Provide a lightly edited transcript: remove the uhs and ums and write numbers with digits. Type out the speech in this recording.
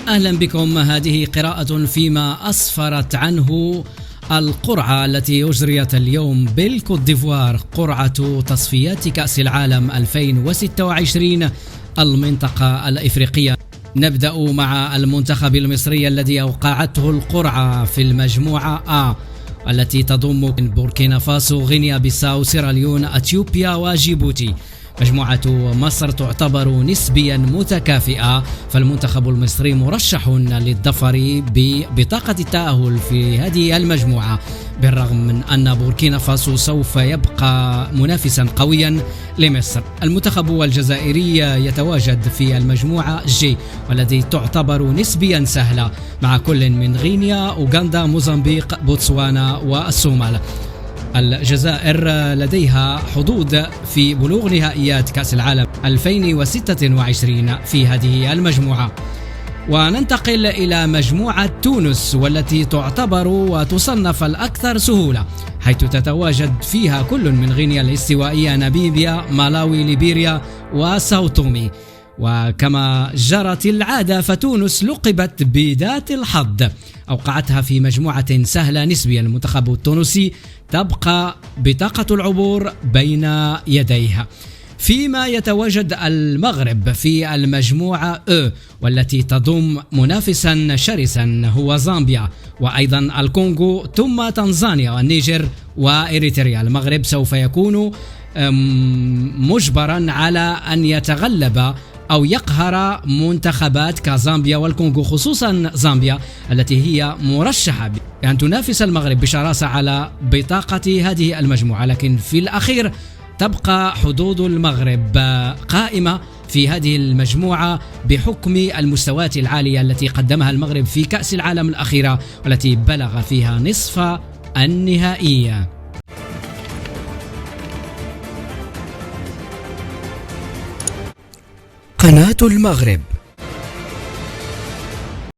أهلا بكم. هذه قراءة فيما أسفرت عنه القرعة التي أجريت اليوم بالكوت ديفوار، قرعة تصفيات كأس العالم 2026 المنطقة الإفريقية. نبدأ مع المنتخب المصري الذي أوقعته القرعة في المجموعة A التي تضم بوركينا فاسو، غينيا بيساو، سيراليون، أثيوبيا وجيبوتي. مجموعة مصر تعتبر نسبيا متكافئة، فالمنتخب المصري مرشح للظفر ببطاقة التأهل في هذه المجموعة، بالرغم من أن بوركينا فاسو سوف يبقى منافسا قويا لمصر. المنتخب الجزائري يتواجد في المجموعة جي والتي تعتبر نسبيا سهلة، مع كل من غينيا، أوغندا، موزمبيق، بوتسوانا والصومال. الجزائر لديها حظوظ في بلوغ نهائيات كأس العالم 2026 في هذه المجموعة. وننتقل إلى مجموعة تونس والتي تعتبر وتصنف الأكثر سهولة، حيث تتواجد فيها كل من غينيا الاستوائية، ناميبيا، مالاوي، ليبيريا وساوتومي. وكما جرت العادة فتونس لقبت بذات الحظ، أوقعتها في مجموعة سهلة نسبيا. المنتخب التونسي تبقى بطاقة العبور بين يديها. فيما يتواجد المغرب في المجموعة E والتي تضم منافسا شرسا هو زامبيا وأيضا الكونغو، ثم تنزانيا والنيجر وإريتريا. المغرب سوف يكون مجبرا على أن يتغلب أو يقهر منتخبات كزامبيا والكونغو، خصوصا زامبيا التي هي مرشحة بأن تنافس المغرب بشراسة على بطاقة هذه المجموعة. لكن في الأخير تبقى حظوظ المغرب قائمة في هذه المجموعة بحكم المستويات العالية التي قدمها المغرب في كأس العالم الأخيرة والتي بلغ فيها نصف النهائية. قناة المغرب.